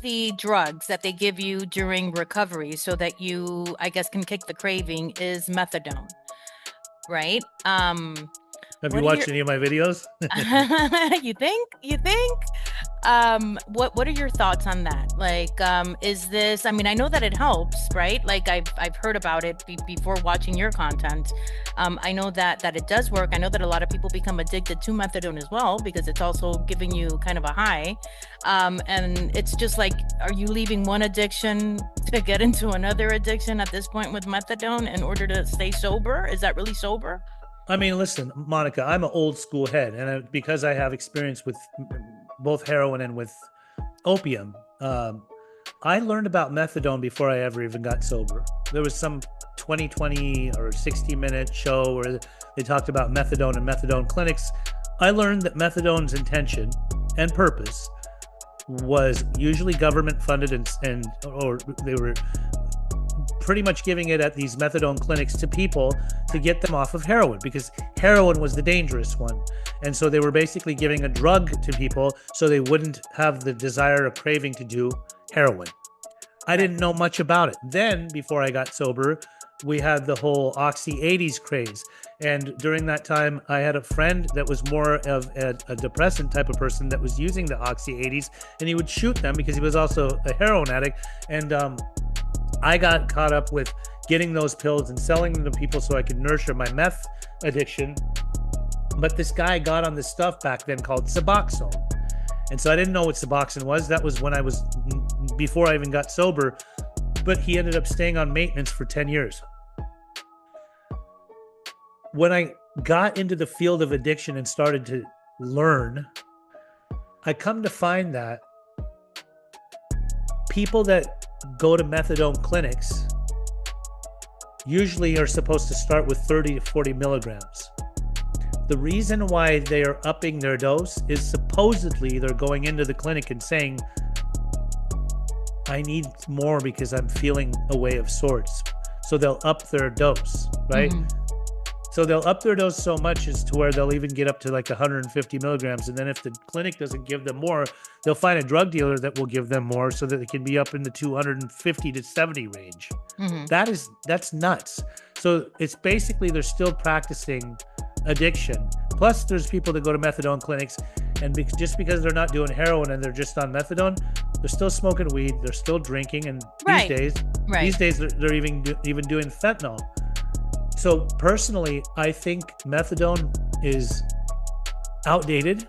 the drugs that they give you during recovery so that you, I guess, can kick the craving is methadone, right? Have you What are your watched any of my videos? you think? You think? What are your thoughts on that? Like, is this, I mean, I know that it helps, right? Like I've heard about it before watching your content. I know that it does work. I know that a lot of people become addicted to methadone as well because it's also giving you kind of a high. And it's just like, are you leaving one addiction to get into another addiction at this point with methadone in order to stay sober? Is that really sober? I mean, listen, Monica, I'm an old school head, and because I have experience with both heroin and with opium, I learned about methadone before I ever even got sober. There was some 2020 or 60-minute show where they talked about methadone and methadone clinics. I learned that methadone's intention and purpose was usually government funded, and or they were pretty much giving it at these methadone clinics to people to get them off of heroin, because heroin was the dangerous one. And so they were basically giving a drug to people so they wouldn't have the desire or craving to do heroin. I didn't know much about it. Then, before I got sober, we had the whole Oxy 80s craze. And during that time, I had a friend that was more of a depressant type of person that was using the Oxy 80s, and he would shoot them because he was also a heroin addict. And I got caught up with getting those pills and selling them to people so I could nurture my meth addiction. But this guy got on this stuff back then called Suboxone. And so I didn't know what Suboxone was. That was when I was, before I even got sober. But he ended up staying on maintenance for 10 years. When I got into the field of addiction and started to learn, I come to find that people that go to methadone clinics usually are supposed to start with 30 to 40 milligrams. The reason why they are upping their dose is supposedly they're going into the clinic and saying, I need more because I'm feeling a way of sorts. So they'll up their dose, right? Mm-hmm. So they'll up their dose so much as to where they'll even get up to like 150 milligrams. And then if the clinic doesn't give them more, they'll find a drug dealer that will give them more so that they can be up in the 250 to 70 range. Mm-hmm. That's nuts. So it's basically, they're still practicing addiction. Plus there's people that go to methadone clinics and just because they're not doing heroin and they're just on methadone, they're still smoking weed, they're still drinking. And these days they're even doing fentanyl. So personally, I think methadone is outdated.